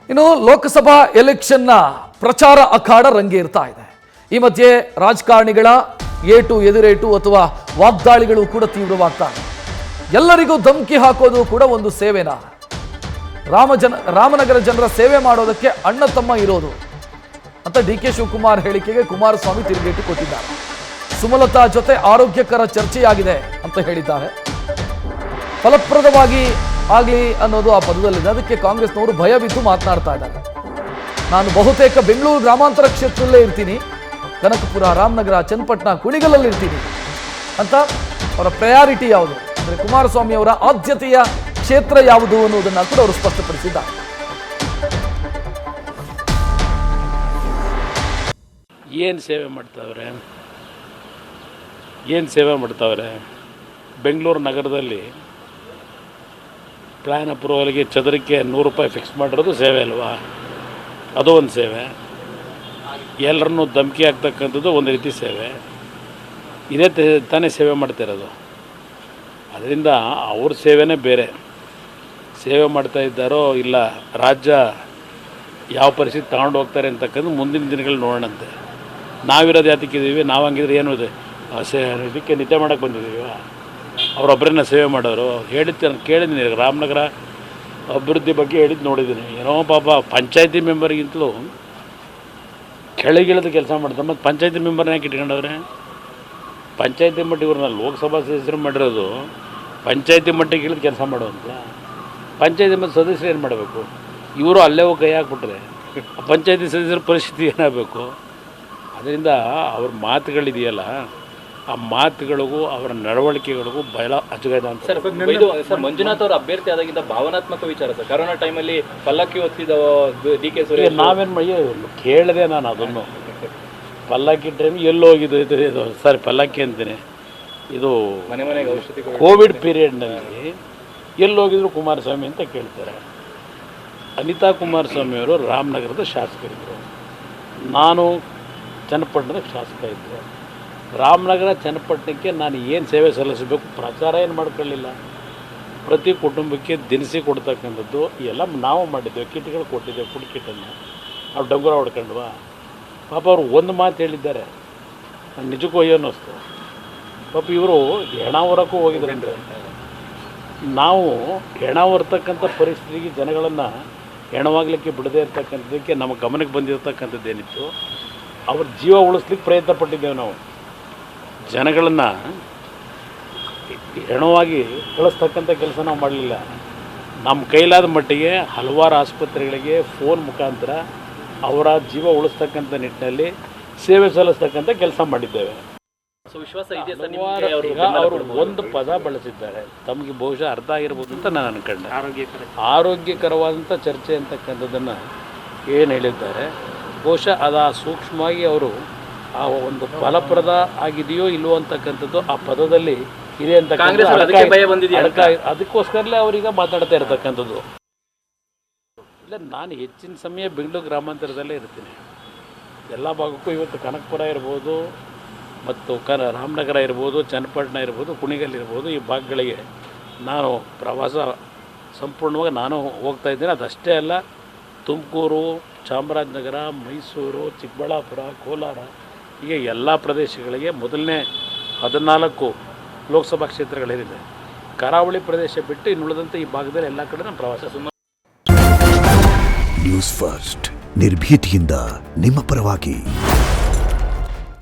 ಇನ್ನು ಲೋಕಸಭಾ ಎಲೆಕ್ಷನ್ನ ಪ್ರಚಾರ ಅಖಾಡ ರಂಗೇರ್ತಾ ಇದೆ. ಈ ಮಧ್ಯೆ ರಾಜಕಾರಣಿಗಳ ಏಟು ಎದುರೇಟು ಅಥವಾ ವಾಗ್ದಾಳಿಗಳು ಕೂಡ ತೀವ್ರವಾಗ್ತಾ ಇದೆ. ಎಲ್ಲರಿಗೂ ಧಮಕಿ ಹಾಕೋದು ಕೂಡ ಒಂದು ಸೇವೆನಾ? ರಾಮನಗರ ಜನರ ಸೇವೆ ಮಾಡೋದಕ್ಕೆ ಅಣ್ಣ ತಮ್ಮ ಇರೋದು ಅಂತ ಡಿ.ಕೆ. ಶಿವಕುಮಾರ್ ಹೇಳಿಕೆಗೆ ಕುಮಾರಸ್ವಾಮಿ ತಿರುಗೇಟು ಕೊಟ್ಟಿದ್ದಾರೆ. ಸುಮಲತಾ ಜೊತೆ ಆರೋಗ್ಯಕರ ಚರ್ಚೆಯಾಗಿದೆ ಅಂತ ಹೇಳಿದ್ದಾರೆ. ಫಲಪ್ರದವಾಗಿ ಆಗಲಿ ಅನ್ನೋದು ಆ ಪದದಲ್ಲಿದೆ. ಅದಕ್ಕೆ ಕಾಂಗ್ರೆಸ್ನವರು ಭಯ ಬಿದ್ದು ಮಾತನಾಡ್ತಾ ಇದ್ದಾರೆ. ನಾನು ಬಹುತೇಕ ಬೆಂಗಳೂರು ಗ್ರಾಮಾಂತರ ಕ್ಷೇತ್ರದಲ್ಲೇ ಇರ್ತೀನಿ, ಕನಕಪುರ, ರಾಮನಗರ, ಚನ್ನಪಟ್ಟಣ, ಕುಣಿಗಲಲ್ಲಿ ಇರ್ತೀನಿ ಅಂತ ಅವರ ಪ್ರಯಾರಿಟಿ ಯಾವುದು ಅಂದರೆ ಕುಮಾರಸ್ವಾಮಿ ಅವರ ಆದ್ಯತೆಯ ಕ್ಷೇತ್ರ ಯಾವುದು ಅನ್ನೋದನ್ನ ಕೂಡ ಅವರು ಸ್ಪಷ್ಟಪಡಿಸಿದ್ದಾರೆ. ಏನು ಸೇವೆ ಮಾಡ್ತಾವ್ರೆ ಬೆಂಗಳೂರು ನಗರದಲ್ಲಿ ಪ್ಲ್ಯಾನ್ ಅಪ್ರೂವಲ್ಗೆ ಚದರಕ್ಕೆ 100 ರೂಪಾಯಿ ಫಿಕ್ಸ್ ಮಾಡಿರೋದು ಸೇವೆ ಅಲ್ವಾ? ಅದು ಒಂದು ಸೇವೆ. ಎಲ್ಲರನ್ನೂ ಧಮಕಿ ಆಗ್ತಕ್ಕಂಥದ್ದು ಒಂದು ರೀತಿ ಸೇವೆ. ಇದೇ ತಾನೇ ಸೇವೆ ಮಾಡ್ತಿರೋದು. ಅದರಿಂದ ಅವ್ರ ಸೇವೆನೇ ಬೇರೆ. ಸೇವೆ ಮಾಡ್ತಾ ಇದ್ದಾರೋ ಇಲ್ಲ ರಾಜ್ಯ ಯಾವ ಪರಿಸ್ಥಿತಿ ತಗೊಂಡು ಹೋಗ್ತಾರೆ ಅಂತಕ್ಕಂಥ ಮುಂದಿನ ದಿನಗಳು ನೋಡೋಣಂತೆ. ನಾವಿರೋದು ಯಾತಕ್ಕಿದ್ದೀವಿ? ನಾವು ಹಂಗಿದ್ರೆ ಏನು ಇದೆ ಇದಕ್ಕೆ ನಿತ್ಯ ಮಾಡೋಕ್ಕೆ ಬಂದಿದ್ದೀವಿ. ಅವರೊಬ್ಬರನ್ನ ಸೇವೆ ಮಾಡೋರು ಹೇಳಿದ್ದು ನಾನು ಕೇಳಿದ್ದೀನಿ. ರಾಮನಗರ ಅಭಿವೃದ್ಧಿ ಬಗ್ಗೆ ಹೇಳಿದ್ದು ನೋಡಿದ್ದೀನಿ. ಏನೋ ಪಾಪ ಪಂಚಾಯತಿ ಮೆಂಬರ್ಗಿಂತಲೂ ಕೆಳಗಿಳಿದು ಕೆಲಸ ಮಾಡ್ತಾರೆ. ಮತ್ತು ಪಂಚಾಯತಿ ಮೆಂಬರ್ನ ಯಾಕೆ ಇಟ್ಕೊಂಡವ್ರೆ? ಪಂಚಾಯತಿ ಮಟ್ಟಿಗೆ ಇವ್ರನ್ನ ಲೋಕಸಭಾ ಸದಸ್ಯರು ಮಾಡಿರೋದು ಪಂಚಾಯತಿ ಮಟ್ಟಿಗೆ ಇಳಿದು ಕೆಲಸ ಮಾಡುವಂತ. ಪಂಚಾಯತಿ ಮತ್ತು ಸದಸ್ಯರು ಏನು ಮಾಡಬೇಕು? ಇವರು ಅಲ್ಲೇ ಹೋಗಿ ಕೈ ಹಾಕ್ಬಿಟ್ರೆ ಪಂಚಾಯತಿ ಸದಸ್ಯರ ಪರಿಸ್ಥಿತಿ ಏನಾಗಬೇಕು? ಅದರಿಂದ ಅವ್ರ ಮಾತುಗಳಿದೆಯಲ್ಲ, ಆ ಮಾತುಗಳಿಗೂ ಅವರ ನಡವಳಿಕೆಗಳಿಗೂ ಬಹಳ ಅಚ್ಚುಕಟ್ಟಾದ ಅಂತ. ಸರ್ ಮಂಜುನಾಥ್ ಅವರು ಅಭ್ಯರ್ಥಿ ಆದಾಗಿಂದ ಭಾವನಾತ್ಮಕ ವಿಚಾರ ಸರ್. ಕರೋನಾ ಟೈಮಲ್ಲಿ ಪಲ್ಲಕ್ಕಿ ಹೊತ್ತಿದ ಡಿ.ಕೆ. ಸುರೇಶ್ ನಾವೇನು ಕೇಳಿದೆ ನಾನು ಅದನ್ನು. ಪಲ್ಲಕ್ಕಿ ಟೈಮ್ ಎಲ್ಲೋ ಹೋಗಿದ್ದು ಇದು ಸರ್, ಪಲ್ಲಕ್ಕಿ ಅಂತೀನಿ, ಇದು ಮನೆ ಮನೆಗೆ ಔಷಧಿ ಕೋವಿಡ್ ಪೀರಿಯಡ್ನಲ್ಲಿ ಎಲ್ಲೋಗಿದ್ರು ಕುಮಾರಸ್ವಾಮಿ ಅಂತ ಕೇಳ್ತಾರೆ. ಅನಿತಾ ಕುಮಾರಸ್ವಾಮಿಯವರು ರಾಮನಗರದ ಶಾಸಕರಿದ್ದರು, ನಾನು ಚನ್ನಪಟ್ಟಣದ ಶಾಸಕ ಇದ್ದರು. ರಾಮನಗರ ಚನ್ನಪಟ್ಟಣಕ್ಕೆ ನಾನು ಏನು ಸೇವೆ ಸಲ್ಲಿಸಬೇಕು ಪ್ರಚಾರ ಏನು ಮಾಡ್ಕೊಳ್ಳಿಲ್ಲ. ಪ್ರತಿ ಕುಟುಂಬಕ್ಕೆ ದಿನಸಿ ಕೊಡ್ತಕ್ಕಂಥದ್ದು ಎಲ್ಲ ನಾವು ಮಾಡಿದ್ದೇವೆ. ಕಿಟ್ಗಳು ಕೊಟ್ಟಿದ್ದೇವೆ, ಫುಡ್ ಕಿಟ್ಟನ್ನು. ನಾವು ಡಂಗುರ ಹೊಡ್ಕೊಂಡ್ವಾ? ಪಾಪ ಅವರು ಒಂದು ಮಾತು ಹೇಳಿದ್ದಾರೆ, ನಾನು ನಿಜಕ್ಕೂ ಅಯ್ಯೋ ಅನ್ನಿಸ್ತು. ಪಾಪ ಇವರು ಹೆಣ ಹೊರಕ್ಕೂ ಹೋಗಿದ್ರಂದ್ರೆ ನಾವು ಹೆಣ ಹೊರತಕ್ಕಂಥ ಪರಿಸ್ಥಿತಿಗೆ ಜನಗಳನ್ನು ಹೆಣವಾಗಲಿಕ್ಕೆ ಬಿಡದೇ ಇರ್ತಕ್ಕಂಥದ್ದಕ್ಕೆ ನಮ್ಮ ಗಮನಕ್ಕೆ ಬಂದಿರತಕ್ಕಂಥದ್ದೇನಿತ್ತು, ಅವ್ರ ಜೀವ ಉಳಿಸ್ಲಿಕ್ಕೆ ಪ್ರಯತ್ನ ಪಟ್ಟಿದ್ದೇವೆ. ನಾವು ಜನಗಳನ್ನು ಹೆಣವಾಗಿ ಕಳಿಸ್ತಕ್ಕಂಥ ಕೆಲಸ ನಾವು ಮಾಡಲಿಲ್ಲ. ನಮ್ಮ ಕೈಲಾದ ಮಟ್ಟಿಗೆ ಹಲವಾರು ಆಸ್ಪತ್ರೆಗಳಿಗೆ ಫೋನ್ ಮುಖಾಂತರ ಅವರ ಜೀವ ಉಳಿಸ್ತಕ್ಕಂಥ ನಿಟ್ಟಿನಲ್ಲಿ ಸೇವೆ ಸಲ್ಲಿಸ್ತಕ್ಕಂಥ ಕೆಲಸ ಮಾಡಿದ್ದೇವೆ. ಅವರು ಒಂದು ಪದ ಬಳಸಿದ್ದಾರೆ, ತಮಗೆ ಬಹುಶಃ ಅರ್ಥ ಆಗಿರ್ಬೋದು ಅಂತ ನಾನು ಅನ್ಕೊಂಡೆ. ಆರೋಗ್ಯಕರವಾದಂಥ ಚರ್ಚೆ ಅಂತಕ್ಕಂಥದ್ದನ್ನು ಏನು ಹೇಳಿದ್ದಾರೆ, ಬಹುಶಃ ಅದು ಸೂಕ್ಷ್ಮವಾಗಿ ಅವರು ಆ ಒಂದು ಫಲಪ್ರದ ಆಗಿದೆಯೋ ಇಲ್ವೋ ಅಂತಕ್ಕಂಥದ್ದು ಆ ಪದದಲ್ಲಿ ಇದೆ ಅಂತ ಅದಕ್ಕೋಸ್ಕರಲೇ ಅವರೀಗ ಮಾತಾಡ್ತಾ ಇರತಕ್ಕಂಥದ್ದು. ಇಲ್ಲ, ನಾನು ಹೆಚ್ಚಿನ ಸಮಯ ಬೆಂಗಳೂರು ಗ್ರಾಮಾಂತರದಲ್ಲೇ ಇರ್ತೀನಿ. ಎಲ್ಲ ಭಾಗಕ್ಕೂ ಇವತ್ತು ಕನಕಪುರ ಇರ್ಬೋದು, ಮತ್ತು ರಾಮನಗರ ಇರ್ಬೋದು, ಚನ್ನಪಟ್ಟಣ ಇರ್ಬೋದು, ಕುಣಿಗಲ್ ಇರ್ಬೋದು, ಈ ಭಾಗಗಳಿಗೆ ನಾನು ಪ್ರವಾಸ ಸಂಪೂರ್ಣವಾಗಿ ನಾನು ಹೋಗ್ತಾ ಇದ್ದೀನಿ. ಅದಷ್ಟೇ ಅಲ್ಲ, ತುಮಕೂರು, ಚಾಮರಾಜನಗರ, ಮೈಸೂರು, ಚಿಕ್ಕಬಳ್ಳಾಪುರ, ಕೋಲಾರ, ಹೀಗೆ ಎಲ್ಲ ಪ್ರದೇಶಗಳಿಗೆ ಮೊದಲನೇ 14 ಲೋಕಸಭಾ ಕ್ಷೇತ್ರಗಳೇನಿದೆ, ಕರಾವಳಿ ಪ್ರದೇಶ ಬಿಟ್ಟು ಇನ್ನುಳಿದಂತೆ ಈ ಭಾಗದಲ್ಲಿ ಎಲ್ಲ ಕಡೆ ನಾನು ಪ್ರವಾಸ. ನ್ಯೂಸ್ ಫಸ್ಟ್ ನಿರ್ಭೀತಿಯಿಂದ ನಿಮ್ಮ ಪರವಾಗಿ.